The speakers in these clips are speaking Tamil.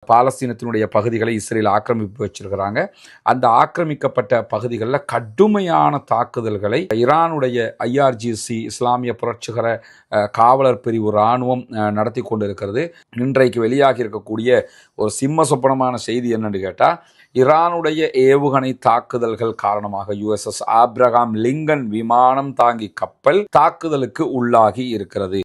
பாலஸ்தீனத்தினுடைய பகுதிகளை இஸ்ரேல் ஆக்கிரமிப்பு வச்சிருக்கிறாங்க. அந்த ஆக்கிரமிக்கப்பட்ட பகுதிகளில் கடுமையான தாக்குதல்களை ஈரானுடைய IRGC இஸ்லாமிய புரட்சிகர காவலர் பிரிவு இராணுவம் நடத்தி கொண்டு இருக்கிறது. இன்றைக்கு வெளியாகி இருக்கக்கூடிய ஒரு சிம்ம சொப்பனமான செய்தி என்னன்னு கேட்டால், ஈரானுடைய ஏவுகணை தாக்குதல்கள் காரணமாக USS ஆப்ரஹாம் லிங்கன் விமானம் தாங்கி கப்பல் தாக்குதலுக்கு உள்ளாகி இருக்கிறது.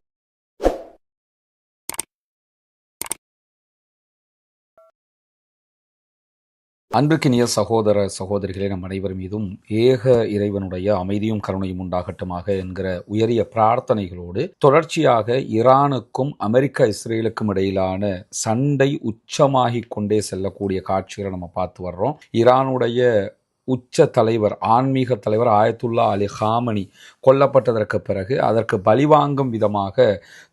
அன்பிற்கினிய சகோதர சகோதரிகளே, நம் அனைவர் மீதும் ஏக இறைவனுடைய அமைதியும் கருணையும் உண்டாகட்டுமாக என்கிற உயரிய பிரார்த்தனைகளோடு தொடர்ச்சியாக ஈரானுக்கும் அமெரிக்கா இஸ்ரேலுக்கும் இடையிலான சண்டை உச்சமாகிக் கொண்டே செல்லக்கூடிய காட்சிகளை நம்ம பார்த்து வர்றோம். ஈரானுடைய உச்ச தலைவர், ஆன்மீக தலைவர் ஆயத்துல்லா அலி ஹாமனி கொல்லப்பட்டதற்கு பிறகு அதற்கு பழிவாங்கும் விதமாக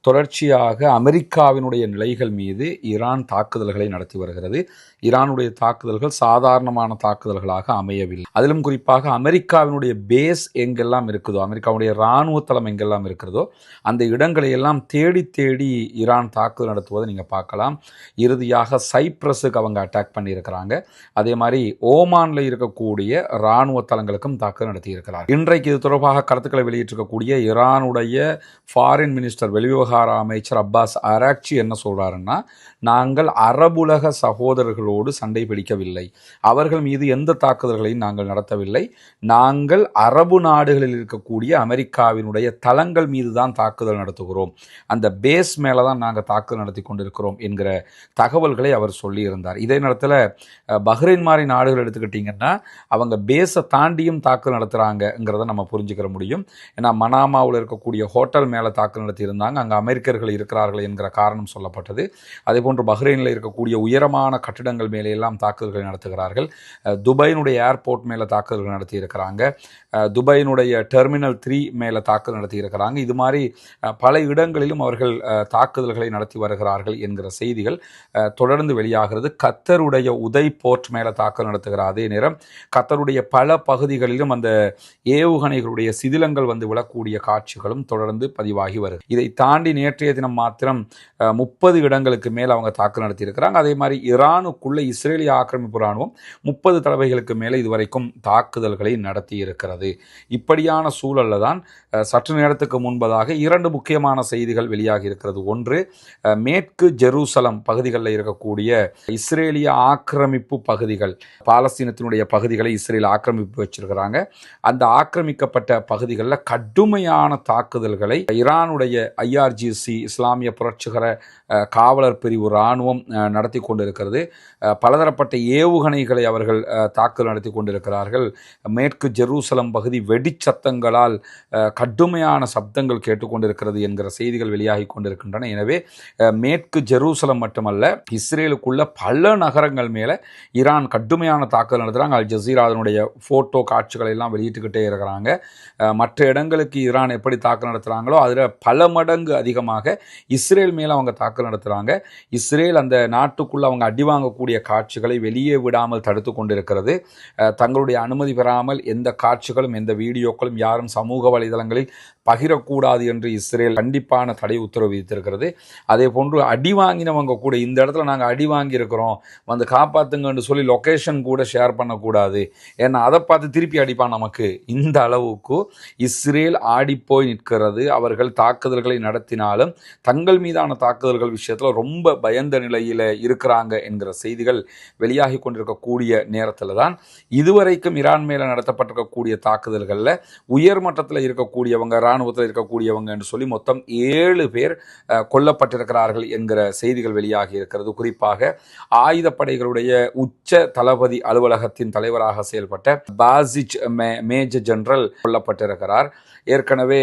தொடர்ச்சியாக அமெரிக்காவினுடைய நிலைகள் மீது ஈரான் தாக்குதல்களை நடத்தி வருகிறது. ஈரானுடைய தாக்குதல்கள் சாதாரணமான தாக்குதல்களாக அமையவில்லை. அதிலும் குறிப்பாக அமெரிக்காவினுடைய பேஸ் எங்கெல்லாம் இருக்குதோ, அமெரிக்காவுடைய இராணுவ தளம் எங்கெல்லாம் இருக்கிறதோ அந்த இடங்களை எல்லாம் தேடி தேடி ஈரான் தாக்குதல் நடத்துவதை நீங்கள் பார்க்கலாம். இறுதியாக சைப்ரஸுக்கு அவங்க அட்டாக் பண்ணியிருக்கிறாங்க. அதே மாதிரி ஓமானில் இருக்கக்கூடிய இராணுவ தளங்களுக்கும் தாக்குதல் நடத்தி இருக்கிறார். இன்றைக்கு இது தொடர்பாக கருத்துக்களை வெளியிட்டிருக்கக்கூடிய ஈரானுடைய ஃபாரின் மினிஸ்டர், வெளிவிவகார அமைச்சர் அப்பாஸ் அராக்சி என்ன சொல்றாருன்னா, நாங்கள் அரபுலக சகோதரர்களோடு சண்டை பிடிக்கவில்லை, அவர்கள் மீது எந்த தாக்குதல்களையும் நாங்கள் நடத்தவில்லை, நாங்கள் அரபு நாடுகளில் இருக்கக்கூடிய அமெரிக்காவினுடைய தளங்கள் மீது தான் தாக்குதல் நடத்துகிறோம், அந்த பேஸ் மேலே தான் நாங்கள் தாக்குதல் நடத்தி கொண்டிருக்கிறோம் என்கிற தகவல்களை அவர் சொல்லியிருந்தார். இதே நேரத்தில் பஹ்ரைன் மாதிரி நாடுகள் எடுத்துக்கிட்டிங்கன்னா அவங்க பேஸை தாண்டியும் தாக்குதல் நடத்துகிறாங்கங்கிறத நம்ம புரிஞ்சுக்கிற முடியும். ஏன்னா மனாமாவில் இருக்கக்கூடிய ஹோட்டல் மேலே தாக்குதல் நடத்தியிருந்தாங்க, அங்கே அமெரிக்கர்கள் இருக்கிறார்கள் என்கிற காரணம் சொல்லப்பட்டது. அதேபோன்று பஹ்ரைனில் இருக்கக்கூடிய உயரமான கட்டிடங்கள் மேலே எல்லாம் தாக்குதல்களை நடத்துகிறார்கள். துபாயினுடைய ஏர்போர்ட் மேலே தாக்குதல்கள் நடத்தியிருக்கிறாங்க. துபாயினுடைய டெர்மினல் 3 மேலே தாக்குதல் நடத்தியிருக்கிறாங்க. இது மாதிரி பல இடங்களிலும் அவர்கள் தாக்குதல்களை நடத்தி வருகிறார்கள் என்கிற செய்திகள் தொடர்ந்து வெளியாகிறது. கத்தருடைய உதய் போர்ட் மேலே தாக்குதல் நடத்துகிற அதே நேரம் கத்தருடைய பல பகுதிகளிலும் அந்த ஏவுகணைகளுடைய சிதிலங்கள் வந்து விழக்கூடிய காட்சிகளும் தொடர்ந்து பதிவாகி வருது. இதை தாண்டி நேற்றைய தினம் மாத்திரம் 30 இடங்களுக்கு மேல் அவங்க தாக்குதல் நடத்தியிருக்கிறாங்க. அதே மாதிரி ஈரானுக்குள்ள இஸ்ரேலிய ஆக்கிரமிப்பு இராணுவம் 30 தடவைகளுக்கு மேலே இதுவரைக்கும் தாக்குதல்களை நடத்தி இருக்கிறது. இப்படியான சூழல்ல தான் சற்று நேரத்துக்கு முன்பதாக 2 முக்கியமான செய்திகள் வெளியாகி இருக்கிறது. ஒன்று, மேற்கு ஜெருசலம் பகுதிகளில் இருக்கக்கூடிய இஸ்ரேலிய ஆக்கிரமிப்பு பகுதிகள், பாலஸ்தீனத்தினுடைய பகுதிகளை இஸ்ரேல் ஆக்கிரமிப்பு வச்சிருக்கிறாங்க. அந்த ஆக்கிரமிக்கப்பட்ட பகுதிகளில் கடுமையான தாக்குதல்களை ஈரானுடைய IRGC இஸ்லாமிய புரட்சிகர காவலர் பிரிவு இராணுவம் நடத்தி கொண்டிருக்கிறது. பலதரப்பட்ட ஏவுகணைகளை அவர்கள் தாக்குதல் நடத்தி கொண்டிருக்கிறார்கள். மேற்கு ஜெருசலம் பகுதி வெடிச்சத்தங்களால் கடுமையான சப்தங்கள் கேட்டுக்கொண்டிருக்கிறது என்கிற செய்திகள் வெளியாகி கொண்டிருக்கின்றன. எனவே மேற்கு ஜெருசலம் மட்டுமல்ல, இஸ்ரேலுக்குள்ள பல நகரங்கள் மேலே ஈரான் கடுமையான தாக்குதல் நடத்துகிறாங்க. அல் ஜசீரா அதனுடைய ஃபோட்டோ காட்சிகளை எல்லாம் வெளியிட்டுக்கிட்டே இருக்கிறாங்க. மற்ற இடங்களுக்கு ஈரான் எப்படி தாக்குதல் நடத்துகிறாங்களோ அதில் பல மடங்கு அதிகமாக இஸ்ரேல் மேலே அவங்க தாக்குதல் நடத்துகிறாங்க. இஸ்ரேல் அந்த நாட்டுக்குள்ளே அவங்க அடி வாங்கக்கூடிய காட்சிகளை வெளியே விடாமல் தடுத்து கொண்டிருக்கிறது. தங்களுடைய அனுமதி பெறாமல் எந்த காட்சிகளும் எந்த வீடியோக்களும் யாரும் சமூக வலைதளங்களில் பகிரக்கூடாது என்று இஸ்ரேல் கண்டிப்பான தடை உத்தரவு விதித்திருக்கிறது. அதே போன்று அடி வாங்கினவங்க கூட இந்த இடத்துல நாங்கள் அடி வாங்கியிருக்கிறோம் வந்து காப்பாற்றுங்கன்னு சொல்லி லொக்கேஷன் கூட ஷேர் பண்ணக்கூடாது, ஏன்னா அதை பார்த்து திருப்பி அடிப்பான் நமக்கு. இந்த அளவுக்கு இஸ்ரேல் ஆடிப்போய் நிற்கிறது. அவர்கள் தாக்குதல்களை நடத்தினாலும் தங்கள் மீதான தாக்குதல்கள் விஷயத்தில் ரொம்ப பயந்த நிலையில் இருக்கிறாங்க என்கிற செய்திகள் வெளியாகி கொண்டிருக்கக்கூடிய நேரத்தில் தான் இதுவரைக்கும் ஈரான் மேலே நடத்தப்பட்டிருக்கக்கூடிய தாக்குதல்களில் உயர்மட்டத்தில் இருக்கக்கூடியவங்க, இராணுவத்தில் இருக்கக்கூடியவங்க என்று சொல்லி மொத்தம் 7 பேர் கொல்லப்பட்டிருக்கிறார்கள் என்கிற செய்திகள் வெளியாகி இருக்கிறது. குறிப்பாக ஆயுதப்படைகளுடைய உச்ச தளபதி அலுவலகத்தின் தலைவராக செயல்பட்ட பாசிச் மேஜர் ஜெனரல் கொல்லப்பட்டிருக்கிறார். ஏற்கனவே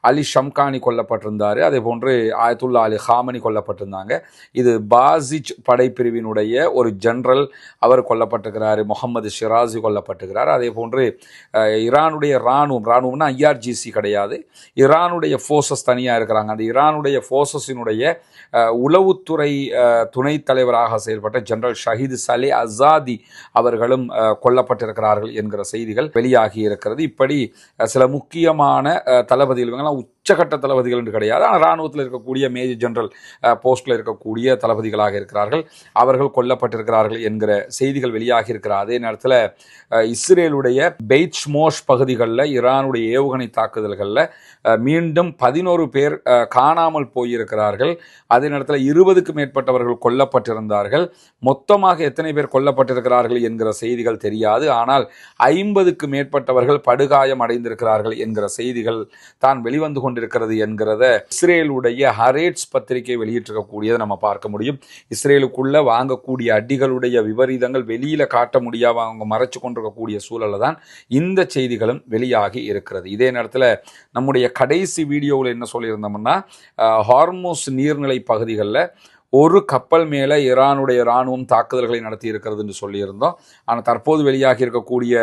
அலி ஷம்கானி கொல்லப்பட்டிருந்தார். அதே போன்று ஆயத்துல்லா அலி ஹாமனி கொல்லப்பட்டிருந்தாங்க. இது பாசிச் படைப்பிரிவினுடைய ஒரு ஜெனரல், அவர் கொல்லப்பட்டிருக்கிறார். முகமது ஷிராசி கொல்லப்பட்டிருக்கிறார். அதே போன்று ஈரானுடைய இராணுவம்னா IRGC கிடையாது, ஈரானுடைய ஃபோர்ஸஸ் தனியாக இருக்கிறாங்க. அந்த ஈரானுடைய ஃபோர்ஸஸினுடைய உளவுத்துறை துணைத் தலைவராக செயல்பட்ட ஜெனரல் ஷஹீத் சலே அசாதி அவர்களும் கொல்ல கொல்லப்பட்டிருக்கிறார்கள் என்கிற செய்திகள் வெளியாகி இருக்கிறது. இப்படி சில முக்கியமான தளபதிகள், இவங்கெல்லாம் உச்சகட்ட தளபதிகள் என்று கிடையாது, ஆனால் இராணுவத்தில் இருக்கக்கூடிய மேஜர் ஜெனரல் போஸ்டில் இருக்கக்கூடிய தளபதிகளாக இருக்கிறார்கள், அவர்கள் கொல்லப்பட்டிருக்கிறார்கள் என்கிற செய்திகள் வெளியாகி இருக்கிறார். அதே நேரத்தில் இஸ்ரேலுடைய பெய்ட் ஷமோஷ் பகுதிகளில் ஈரானுடைய ஏவுகணை தாக்குதல்களில் மீண்டும் 11 பேர் காணாமல் போயிருக்கிறார்கள். அதே நேரத்தில் 20க்கும் மேற்பட்டவர்கள் கொல்லப்பட்டிருந்தார்கள். மொத்தமாக எத்தனை பேர் கொல்லப்பட்டிருக்கிறார்கள் என்கிற செய்திகள் தெரியாது, ஆனால் 50க்கு மேற்பட்டவர்கள் படுகாயம் அடைந்திருக்கிறார்கள் என்கிற செய்திகள் தான் வெளிவந்து கொண்டிருக்கிறது என்கிறத இஸ்ரேலுடைய ஹரேட்ஸ் பத்திரிகை வெளியிட்டிருக்கக்கூடியதை நம்ம பார்க்க முடியும். இஸ்ரேலுக்குள்ள வாங்கக்கூடிய அடிகளுடைய விபரீதங்கள் வெளியில காட்ட முடியாம அவங்க மறைச்சு கொண்டிருக்கக்கூடிய சூழல்ல தான் இந்த செய்திகளும் வெளியாகி இருக்கிறது. இதே நேரத்தில் நம்முடைய கடைசி வீடியோவில் என்ன சொல்லியிருந்தோம்னா, ஹார்முஸ் நீர்நிலை பகுதிகளில் ஒரு கப்பல் மேலே ஈரானுடைய இராணுவம் தாக்குதல்களை நடத்தி இருக்கிறது என்று சொல்லியிருந்தோம். ஆனால் தற்போது வெளியாகி இருக்கக்கூடிய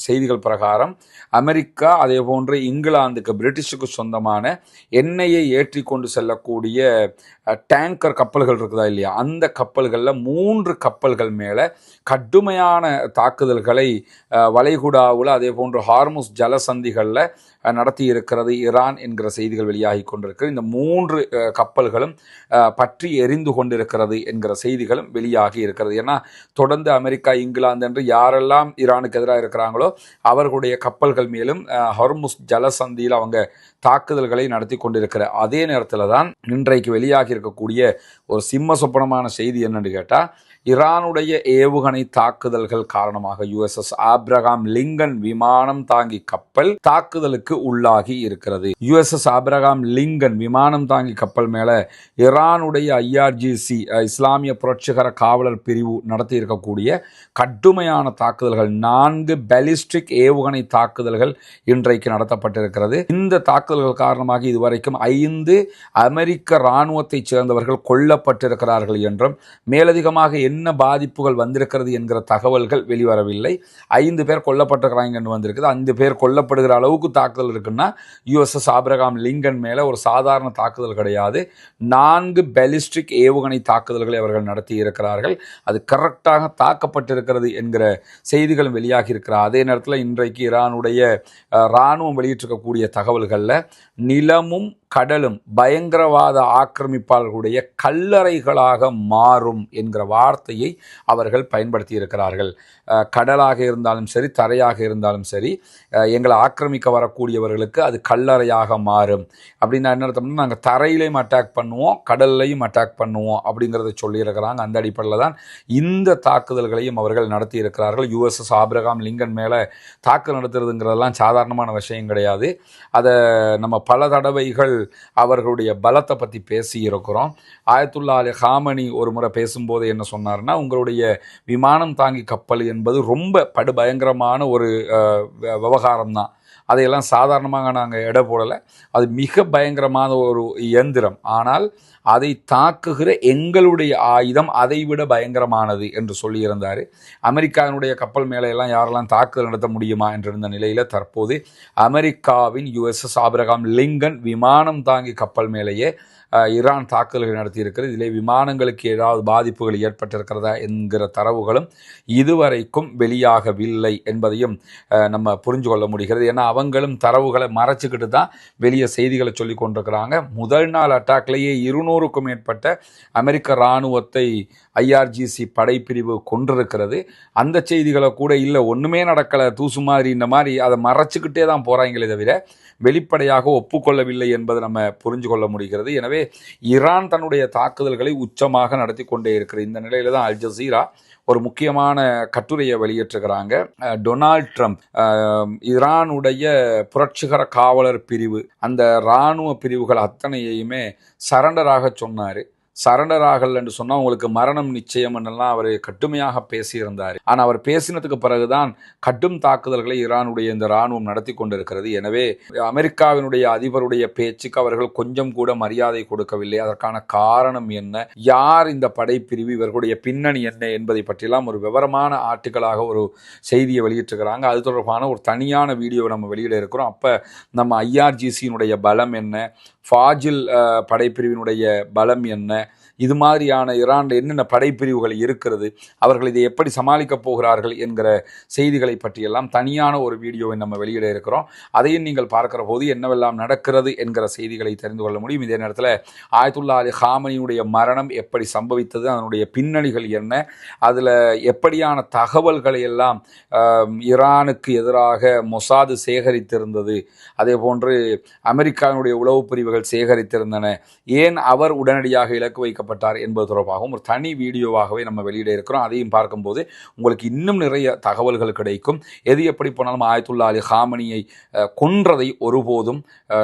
செய்திகள் பிரகாரம் அமெரிக்கா, அதே போன்று இங்கிலாந்துக்கு, பிரிட்டிஷுக்கு சொந்தமான எண்ணெயை ஏற்றி கொண்டு செல்லக்கூடிய டேங்கர் கப்பல்கள் இருக்குதா இல்லையா, அந்த கப்பல்களில் 3 கப்பல்கள் மேலே கடுமையான தாக்குதல்களை வளைகுடாவில், அதே போன்று ஹார்முஸ் ஜலசந்திகளில் நடத்தி இருக்கிறது ஈரான் என்கிற செய்திகள் வெளியாகி கொண்டிருக்கிறது. இந்த 3 கப்பல்களும் பற்றி எரிந்து கொண்டிருக்கிறது என்கிற செய்திகளும் வெளியாகி இருக்கிறது. ஏன்னா தொடர்ந்து அமெரிக்கா, இங்கிலாந்து என்று யாரெல்லாம் ஈரானுக்கு எதிராக இருக்கிறாங்களோ அவர்களுடைய கப்பல்கள் மேலும் ஹார்முஸ் ஜலசந்தியில் அவங்க தாக்குதல்களை நடத்தி கொண்டிருக்கிற அதே நேரத்தில் தான் இன்றைக்கு வெளியாகி இருக்கக்கூடிய ஒரு சிம்ம சொப்பனமான செய்தி என்னன்னு கேட்டால், ஈரானுடைய ஏவுகணை தாக்குதல்கள் காரணமாக USS ஆப்ரஹாம் லிங்கன் விமானம் தாங்கி கப்பல் தாக்குதலுக்கு உள்ளாகி இருக்கிறது. USS ஆப்ரஹாம் லிங்கன் விமானம் தாங்கி கப்பல் மேல ஈரானுடைய IRGC இஸ்லாமிய புரட்சிகர காவலர் பிரிவு நடத்தி இருக்கக்கூடிய கடுமையான தாக்குதல்கள், 4 பாலிஸ்டிக் ஏவுகணை தாக்குதல்கள் இன்றைக்கு நடத்தப்பட்டிருக்கிறது. இந்த தாக்குதல்கள் காரணமாக இதுவரைக்கும் 5 அமெரிக்க இராணுவத்தைச் சேர்ந்தவர்கள் கொல்லப்பட்டிருக்கிறார்கள் என்றும், மேலதிகமாக என்ன பாதிப்புகள் வந்திருக்கிறது என்கிற தகவல்கள் வெளிவரவில்லை. 5 பேர் கொல்லப்பட்டிருக்கிறாங்கன்னு வந்திருக்குது. 5 பேர் கொல்லப்படுகிற அளவுக்கு தாக்குதல் இருக்குன்னா USS ஆப்ரஹாம் லிங்கன் மேலே ஒரு சாதாரண தாக்குதல் கிடையாது. 4 பாலிஸ்டிக் ஏவுகணை தாக்குதல்களை அவர்கள் நடத்தி இருக்கிறார்கள். அது கரெக்டாக தாக்கப்பட்டிருக்கிறது என்கிற செய்திகளும் வெளியாகி இருக்கிறார். அதே நேரத்தில் இன்றைக்கு ஈரானுடைய இராணுவம் வெளியிட்டிருக்கக்கூடிய தகவல்களில் நிலமும் கடலும் பயங்கரவாத ஆக்கிரமிப்பாளர்களுடைய கல்லறைகளாக மாறும் என்கிற வார்த்தையை அவர்கள் பயன்படுத்தி இருக்கிறார்கள். கடலாக இருந்தாலும் சரி, தரையாக இருந்தாலும் சரி, எங்களை ஆக்கிரமிக்க வரக்கூடியவர்களுக்கு அது கல்லறையாக மாறும். அப்படின்னா என்ன அர்த்தம்னா, நாங்கள் தரையிலையும் அட்டாக் பண்ணுவோம், கடல்லையும் அட்டாக் பண்ணுவோம் அப்படிங்கிறத சொல்லியிருக்கிறாங்க. அந்த அடிப்படையில் தான் இந்த தாக்குதல்களையும் அவர்கள் நடத்தி இருக்கிறார்கள். USS ஆப்ரஹாம் லிங்கன் மேலே தாக்குதல் நடத்துறதுங்கிறதெல்லாம் சாதாரணமான விஷயம் கிடையாது. அதை நம்ம பல தடவைகள் அவர்களுடைய பலத்தை பற்றி பேசி இருக்கிறோம். ஆயத்துல்லா அலி ஹாமனி ஒரு முறை பேசும்போது என்ன சொன்னார்னா, உங்களுடைய விமானம் தாங்கி கப்பல் என்பது ரொம்ப படுபயங்கரமான ஒரு விவகாரம் தான், அதையெல்லாம் சாதாரணமாக நாங்கள் எடை போடலை, அது மிக பயங்கரமான ஒரு இயந்திரம், ஆனால் அதை தாக்குகிற எங்களுடைய ஆயுதம் அதைவிட பயங்கரமானது என்று சொல்லியிருந்தார். அமெரிக்காவினுடைய கப்பல் மேலையெல்லாம் யாரெல்லாம் தாக்குதல் நடத்த முடியுமா என்றிருந்த நிலையில் தற்போது அமெரிக்காவின் USS ஆப்ரஹாம் லிங்கன் விமானம் தாங்கி கப்பல் மேலேயே ஈரான் தாக்குதல்கள் நடத்தியிருக்கிறது. இதிலே விமானங்களுக்கு ஏதாவது பாதிப்புகள் ஏற்பட்டிருக்கிறதா என்கிற தரவுகளும் இதுவரைக்கும் வெளியாகவில்லை என்பதையும் நம்ம புரிஞ்சு கொள்ள முடிகிறது. ஏன்னா அவங்களும் தரவுகளை மறைச்சிக்கிட்டு தான் வெளியே செய்திகளை சொல்லி கொண்டிருக்கிறாங்க. முதல் நாள் அட்டாக்லேயே 200க்கும் மேற்பட்ட அமெரிக்க இராணுவத்தை IRGC படைப்பிரிவு கொண்டிருக்கிறது. அந்த செய்திகளை கூட இல்லை, ஒன்றுமே நடக்கலை, தூசு மாதிரி இந்த மாதிரி அதை மறைச்சிக்கிட்டே தான் போகிறாங்களே தவிர வெளிப்படையாக ஒப்புக்கொள்ளவில்லை என்பதை நம்ம புரிஞ்சு கொள்ள முடிகிறது. எனவே ஈரான் தன்னுடைய தாக்குதல்களை உச்சமாக நடத்தி கொண்டே இருக்கிற இந்த நிலையில தான் அல் ஜசீரா ஒரு முக்கியமான கட்டுரையை வெளியிட்டிருக்கிறாங்க. டொனால்ட் ட்ரம்ப் ஈரானுடைய புரட்சிகர காவலர் பிரிவு, அந்த இராணுவ பிரிவுகள் அத்தனையுமே சரண்டராக சொன்னார். சரண்டர் ஆகல் என்று சொன்னால் உங்களுக்கு மரணம் நிச்சயம் என்றெல்லாம் அவர் கடுமையாக பேசியிருந்தார். ஆனால் அவர் பேசினதுக்கு பிறகுதான் கடும் தாக்குதல்களை ஈரானுடைய இந்த இராணுவம் நடத்தி கொண்டிருக்கிறது. எனவே அமெரிக்காவினுடைய அதிபருடைய பேச்சுக்கு அவர்கள் கொஞ்சம் கூட மரியாதை கொடுக்கவில்லை. அதற்கான காரணம் என்ன, யார் இந்த படைப்பிரிவு, இவர்களுடைய பின்னணி என்ன என்பதை பற்றியெல்லாம் ஒரு விவரமான ஆர்டிக்கலாக ஒரு செய்தியை வெளியிட்டிருக்கிறாங்க. அது தொடர்பான ஒரு தனியான வீடியோவை நம்ம வெளியிட இருக்கிறோம். அப்போ நம்ம IRGCயினுடைய பலம் என்ன, ஃபாஜில் படைப்பிரிவினுடைய பலம் என்ன, இது மாதிரியான ஈரானில் என்னென்ன படைப்பிரிவுகள் இருக்கிறது, அவர்கள் இதை எப்படி சமாளிக்கப் போகிறார்கள் என்கிற செய்திகளை பற்றியெல்லாம் தனியான ஒரு வீடியோவை நம்ம வெளியிட இருக்கிறோம். அதையும் நீங்கள் பார்க்கிற போது என்னவெல்லாம் நடக்கிறது என்கிற செய்திகளை தெரிந்து கொள்ள முடியும். இதே நேரத்தில் ஆயத்துல்லா அலி ஹாமனியுடைய மரணம் எப்படி சம்பவித்தது, அதனுடைய பின்னணிகள் என்ன, அதில் எப்படியான தகவல்களை எல்லாம் ஈரானுக்கு எதிராக மொசாது சேகரித்திருந்தது, அதே போன்று அமெரிக்காவினுடைய உளவு பிரிவுகள் சேகரித்திருந்தன, ஏன் அவர் உடனடியாக இலக்கு வைக்கப்பட்டார் என்பது தொடர்பாகவும் ஒரு தனி வீடியோவாகவே நம்ம வெளியிட இருக்கிறோம். அதையும் பார்க்கும்போது உங்களுக்கு இன்னும் நிறைய தகவல்கள் கிடைக்கும். எது எப்படி போனாலும் ஆயத்துல்லா அலி ஹாமனியை கொன்றதை ஒருபோதும்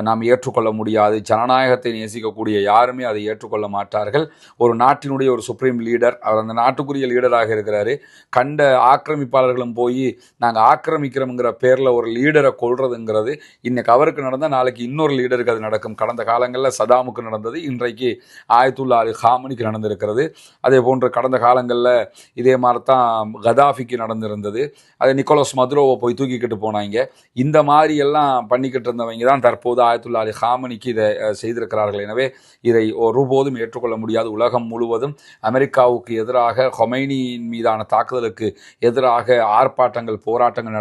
நாம் ஏற்றுக்கொள்ள முடியாது. ஜனநாயகத்தை நேசிக்கக்கூடிய யாருமே அதை ஏற்றுக்கொள்ள மாட்டார்கள். ஒரு நாட்டினுடைய ஒரு சுப்ரீம் லீடர், அவர் அந்த நாட்டுக்குரிய லீடராக இருக்கிறாரு. கண்ட ஆக்கிரமிப்பாளர்களும் போய் நாங்கள் ஆக்கிரமிக்கிறோம்ங்கிற பேரில் ஒரு லீடரை கொள்றதுங்கிறது இன்னைக்கு அவருக்கு நடந்தால் நாளைக்கு இன்னொரு லீடருக்கு அது நடக்கும். கடந்த காலங்களில் சதாமுக்கு நடந்தது, இன்றைக்கு ஆயத்துல்லா அலி ஹாமனிக்கு நடந்திருக்கிறது. அதே போன்று கடந்த காலங்களில் இதே மாதிரி தான் கதாஃபிக்கு நடந்திருந்தது. அதை நிக்கோலஸ் மதுரோவை போய் தூக்கிக்கிட்டு போனாங்க. இந்த மாதிரி எல்லாம் பண்ணிக்கிட்டு இருந்தவங்க தான் தற்போது ஆயத்துல்லா அலி ஹாமனிக்கு இதை செய்திருக்கிறார்கள். எனவே இதை ஒருபோதும் ஏற்றுக்கொள்ள முடியாது. உலகம் முழுவதும் அமெரிக்காவுக்கு எதிராக ஹொமைனியின் மீதான தாக்குதலுக்கு எதிராக ஆர்ப்பாட்டங்கள், போராட்டங்கள்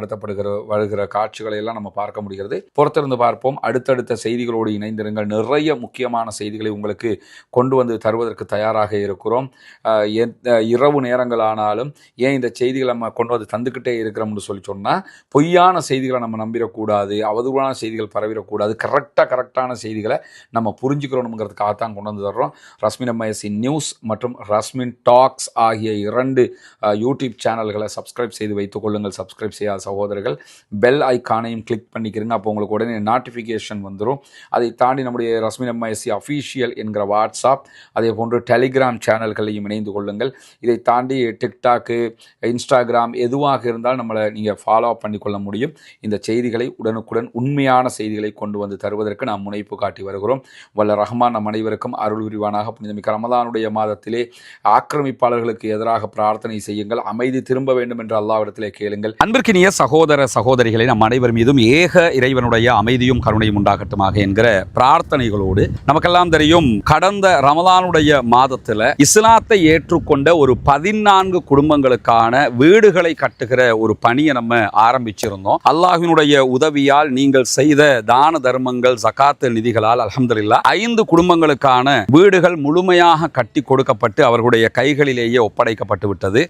வருகிற காட்சிகளை எல்லாம் நம்ம பார்க்க முடிகிறது. பொறுத்திருந்து பார்ப்போம். அடுத்தடுத்த செய்திகளோடு இணைந்திருங்கள். நிறைய முக்கியமான செய்திகளை உங்களுக்கு கொண்டு வந்து தருவதற்கு தயாராக இருக்கிறோம். இரவு நேரங்கள் ஆனாலும் ஏன் இந்த செய்திகளை நம்ம கொண்டு வந்து தந்துக்கிட்டே இருக்கிறோம்னு சொன்னால் பொய்யான செய்திகளை நம்ம நம்பிடக்கூடாது, அவதூறான செய்திகள் பரவிடக்கூடாது. கரெக்டான செய்திகளை நம்ம புரிஞ்சுக்கிறோம்ங்கிறதுக்காகத்தான் கொண்டு வந்து தர்றோம். ரஸ்மின் எம்ஐஎஸ்சி நியூஸ் மற்றும் ரஸ்மின் டாக்ஸ் ஆகிய 2 யூடியூப் சேனல்களை சப்ஸ்கிரைப் செய்து வைத்துக் கொள்ளுங்கள். சப்ஸ்கிரைப் செய்யாத சகோதரர்கள் பெல் ஐக்கானையும் கிளிக் பண்ணிக்கிறீங்க. அப்போ உங்களுக்கு உடனே நோட்டிஃபிகேஷன் வந்துடும். அதை தாண்டி நம்முடைய ரஸ்மின் எம்ஐஎஸ்சி அஃபீஷியல் என்கிற வாட்ஸ்அப், அதே போன்று டெலிகிராம் சேனல்களையும் இணைந்து கொள்ளுங்கள். இதை தாண்டி டிக்டாக்கு, இன்ஸ்டாகிராம் எதுவாக இருந்தாலும் நம்மளை நீங்கள் ஃபாலோ பண்ணிக்கொள்ள முடியும். இந்த செய்திகளை உடனுக்குடன் உண்மையான செய்திகளை கொண்டு வந்து தருவதற்கு நாம் முனைப்பு காட்டி வருகிறோம். வல்ல ரஹ்மான் நம் அனைவருக்கும் அருள் புரிவானாக. புனிதமிக்க ரமலானுடைய மாதத்திலே ஆக்கிரமிப்பாளர்களுக்கு எதிராக பிரார்த்தனை செய்யுங்கள். அமைதி திரும்ப வேண்டும் என்று அல்லாஹ்விடத்திலே கேளுங்கள். அன்பிற்கினிய சகோதர சகோதரிகளை நம் அனைவர் மீதும் ஏக இறைவனுடைய அமைதியும் கருணையும் உண்டாகட்டுமாக என்கிற பிரார்த்தனைகளோடு, நமக்கெல்லாம் தெரியும் கடந்த ரமலானுடைய மாதத்தில் இஸ்லாத்தை ஏற்றுக்கொண்ட ஒரு 14 குடும்பங்களுக்கான வீடுகளை கட்டுகிற ஒரு பணியை நம்ம ஆரம்பிச்சிருந்தோம். அல்லாஹ்வினுடைய உதவியால் நீங்கள் செய்த தான தர்மங்கள், ஜகாத் நிதிகளால் அல்ஹம்துலில்லாஹ் 5 குடும்பங்களுக்கான வீடுகள் முழுமையாக கட்டி கொடுக்கப்பட்டு அவர்களுடைய கைகளிலேயே ஒப்படைக்கப்பட்டு விட்டது.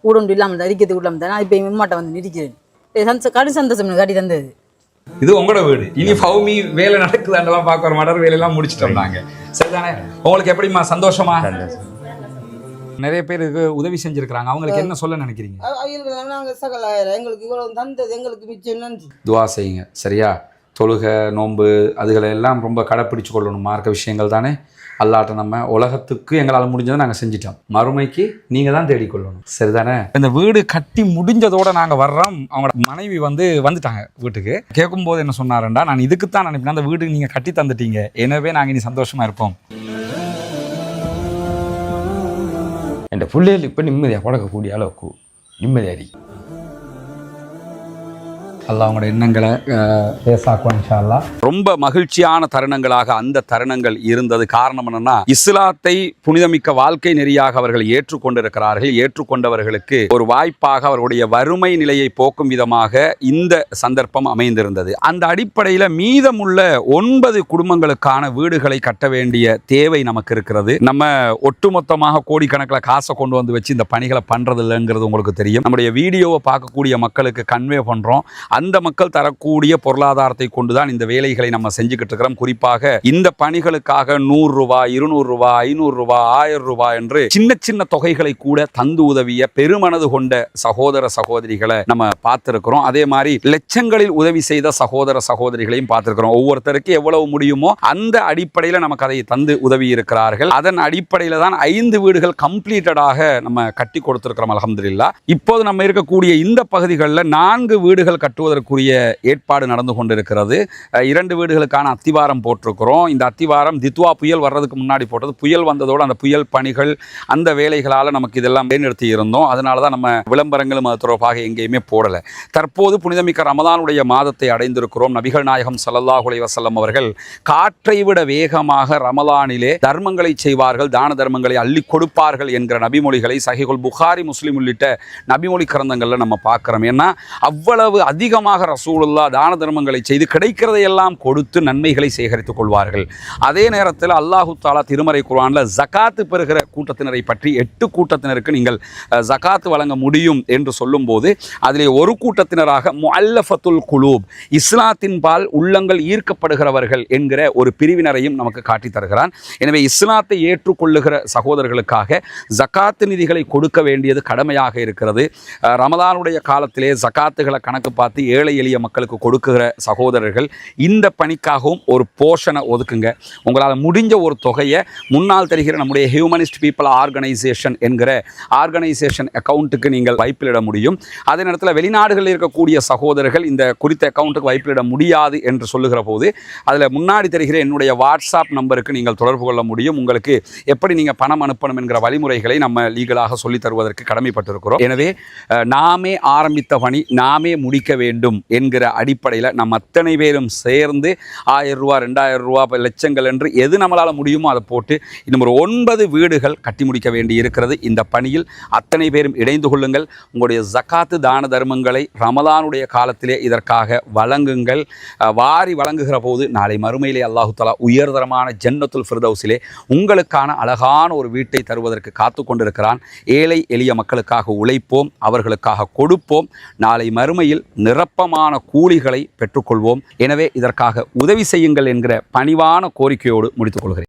இது உங்களோட வீடு. இனி ஃபௌமி வேலை நடக்குதாண்டெல்லாம் பார்க்க வர மாட்டார். வேலையெல்லாம் முடிச்சுட்டோம் நாங்க. சரிதானே? உங்களுக்கு எப்படிமா? சந்தோஷமா? நிறைய பேருக்கு உதவி செஞ்சிருக்கிறாங்க. அவங்களுக்கு என்ன சொல்ல நினைக்கிறீங்க? துவா செய்யுங்க. சரியா? தொழுகை, நோன்பு அதுகளை எல்லாம் ரொம்ப கடைப்பிடிச்சு கொள்ளணும். மார்க்க விஷயங்கள் தானே. அல்லாட்ட நம்ம உலகத்துக்கு எங்களால் முடிஞ்சதை நாங்கள் செஞ்சிட்டோம். மறுமைக்கு நீங்கள் தான் தேடிக்கொள்ளணும். சரிதானே? இந்த வீடு கட்டி முடிஞ்சதோட நாங்கள் வர்றோம். அவங்களோட மனைவி வந்துட்டாங்க வீட்டுக்கு. கேட்கும்போது என்ன சொன்னாருண்டா, நான் இதுக்குத்தான் நினைப்பேன், அந்த வீடு நீங்கள் கட்டி தந்துட்டீங்க, எனவே நாங்கள் இனி சந்தோஷமாக இருப்போம். என் பிள்ளைகள் இப்போ நிம்மதியாக கொடுக்கக்கூடிய அளவுக்கு நிம்மதியாரி அல்லாஹ் அவங்களோட எண்ணங்களை பேசாக்குவான் இன்ஷா அல்லாஹ். ரொம்ப மகிழ்ச்சியான தருணங்களாக அந்த தருணங்கள் இருந்தது. காரணம் என்னன்னா, இஸ்லாத்தை புனிதமிக்க வாழ்க்கை நெறியாக அவர்கள் ஏற்றுக்கொண்டிருக்கிறார்கள். ஏற்றுக்கொண்டவர்களுக்கு ஒரு வாய்ப்பாக அவர்களுடைய வறுமை நிலையை போக்கும் விதமாக இந்த சந்தர்ப்பம் அமைந்திருந்தது. அந்த அடிப்படையில் மீதமுள்ள 9 குடும்பங்களுக்கான வீடுகளை கட்ட வேண்டிய தேவை நமக்கு இருக்கிறது. நம்ம ஒட்டுமொத்தமாக கோடிக்கணக்கில் காசை கொண்டு வந்து வச்சு இந்த பணிகளை பண்றது இல்லைங்கிறது உங்களுக்கு தெரியும். நம்முடைய வீடியோவை பார்க்கக்கூடிய மக்களுக்கு கன்வே பண்றோம். அந்த மக்கள் தரக்கூடிய பொருளாதாரத்தை கொண்டுதான் இந்த வேலைகளை நம்ம செஞ்சுக்கிட்டு இருக்கிறோம். குறிப்பாக இந்த பணிகளுக்காக 100 ரூபாய், 200 ரூபாய், 500 ரூபாய், 1000 ரூபாய் என்று சின்ன சின்ன தொகைகளை கூட தந்து உதவிய பெருமனது கொண்ட சகோதர சகோதரிகளை நம்ம பார்த்திருக்கிறோம். அதே மாதிரி லட்சங்களில் உதவி செய்த சகோதர சகோதரிகளையும் பார்த்திருக்கிறோம். ஒவ்வொருத்தருக்கு எவ்வளவு முடியுமோ அந்த அடிப்படையில் நமக்கு அதை தந்து உதவி இருக்கிறார்கள். அதன் அடிப்படையில் தான் 5 வீடுகள் கம்ப்ளீட்டடாக நம்ம கட்டி கொடுத்திருக்கிறோம். அல்ஹம்துலில்லாஹ். இப்போது நம்ம இருக்கக்கூடிய இந்த பகுதிகளில் 4 வீடுகள் கட்டுவதற்கு போடுவதற்குரிய ஏற்பாடு நடந்து கொண்டிருக்கிறது. 2 வீடுகளுக்கான அத்திவாரம் போட்டிருக்கிறோம். இந்த அத்திவாரம் தித்வா புயல் வர்றதுக்கு முன்னாடி போட்டது. புயல் வந்ததோடு அந்த புயல் பணிகள் அந்த வேலைகளால் நமக்கு இதெல்லாம் நிறுத்தி இருந்தோம். அதனால தான் நம்ம விளம்பரங்களும் அது தொடர்பாக எங்கேயுமே போடலை. தற்போது புனிதமிக்க ரமதானுடைய மாதத்தை அடைந்திருக்கிறோம். நபிகள் நாயகம் ஸல்லல்லாஹு அலைஹி வஸல்லம் அவர்கள் காற்றை விட வேகமாக ரமலானிலே தர்மங்களை செய்வார்கள், தான தர்மங்களை அள்ளி கொடுப்பார்கள் என்கிற நபிமொழிகளை சஹீஹுல் புகாரி, முஸ்லிம் உள்ளிட்ட நபிமொழி கிரந்தங்களில் நம்ம பார்க்குறோம். ஏன்னா அவ்வளவு அதிகமாக ரசூலுல்லாஹ் தான தர்மங்களை செய்து கிடைக்கிறதையெல்லாம் கொடுத்து நன்மைகளை சேகரித்துக் கொள்வார்கள். அதே நேரத்தில் அல்லாஹு தாலா திருமறை குர்ஆனில் ஜகாத்து பெறுகிற கூட்டத்தினரை பற்றி 8 கூட்டத்தினருக்கு நீங்கள் ஜகாத்து வழங்க முடியும் என்று சொல்லும்போது அதிலே ஒரு கூட்டத்தினராக முஅல்லஃபத்துல் குலூப், இஸ்லாத்தின் பால் உள்ளங்கள் ஈர்க்கப்படுகிறவர்கள் என்கிற ஒரு பிரிவினரையும் நமக்கு காட்டி தருகிறான். எனவே இஸ்லாத்தை ஏற்றுக்கொள்ளுகிற சகோதரர்களுக்காக ஜகாத்து நிதிகளை கொடுக்க வேண்டியது கடமையாக இருக்கிறது. ரமலானுடைய காலத்திலே ஜகாத்துகளை கணக்கு பார்த்து ஏழை எளிய மக்களுக்கு கொடுக்குகிற சகோதரர்கள் இந்த பணிக்காகவும் ஒரு போர்ஷனை ஒதுக்குங்க. உங்களால் முடிஞ்ச ஒரு தொகையை முன்னால் தெரிகிற நம்முடைய ஹியூமனிஸ்ட் பீப்புள் ஆர்கனைசேஷன் என்கிற ஆர்கனைசேஷன் அக்கௌண்ட்டுக்கு நீங்கள் வைப்பிலிட முடியும். அதே நேரத்தில் வெளிநாடுகளில் இருக்கக்கூடிய சகோதரர்கள் இந்த குறித்த அக்கௌண்ட்டுக்கு வைப்பிலிட முடியாது என்று சொல்லுகிற போது அதில் முன்னாடி தெரிகிற என்னுடைய வாட்ஸ்அப் நம்பருக்கு நீங்கள் தொடர்பு கொள்ள முடியும். உங்களுக்கு எப்படி நீங்கள் பணம் அனுப்பணும் என்கிற வழிமுறைகளை நம்ம லீகலாக சொல்லித் தருவதற்கு கடமைப்பட்டிருக்கிறோம். எனவே நாமே ஆரம்பித்த பணி நாமே முடிக்க வேண்டும் என்கிற அடிப்படையில் நம்ம அத்தனை பேரும் சேர்ந்து 1000 ரூபா 2000 ரூபா லட்சங்கள் என்று எது நம்மளால் முடியுமோ அதை போட்டு இன்னும் ஒரு 9 வீடுகள் கட்டி முடிக்க வேண்டி இருக்கிறது. இந்த பணியில் அத்தனை பேரும் இணைந்து கொள்ளுங்கள். உங்களுடைய ஜகாத்து தான தர்மங்களை ரமலானுடைய காலத்திலே இதற்காக வழங்குங்கள். வாரி வழங்குகிற போது நாளை மறுமையிலே அல்லாஹு தஆலா உயர்தரமான ஜன்னத்துல் ஃபிர்தௌஸிலே உங்களுக்கான அழகான ஒரு வீட்டை தருவதற்கு காத்து கொண்டிருக்கிறான். ஏழை எளிய மக்களுக்காக உழைப்போம், அவர்களுக்காக கொடுப்போம். நாளை மறுமையில் நிரப்பமான கூலிகளை பெற்றுக்கொள்வோம். எனவே இதற்காக உதவி செய்யுங்கள் என்கிற பணிவான கோரிக்கையோடு முடித்துக் கொள்கிறேன்.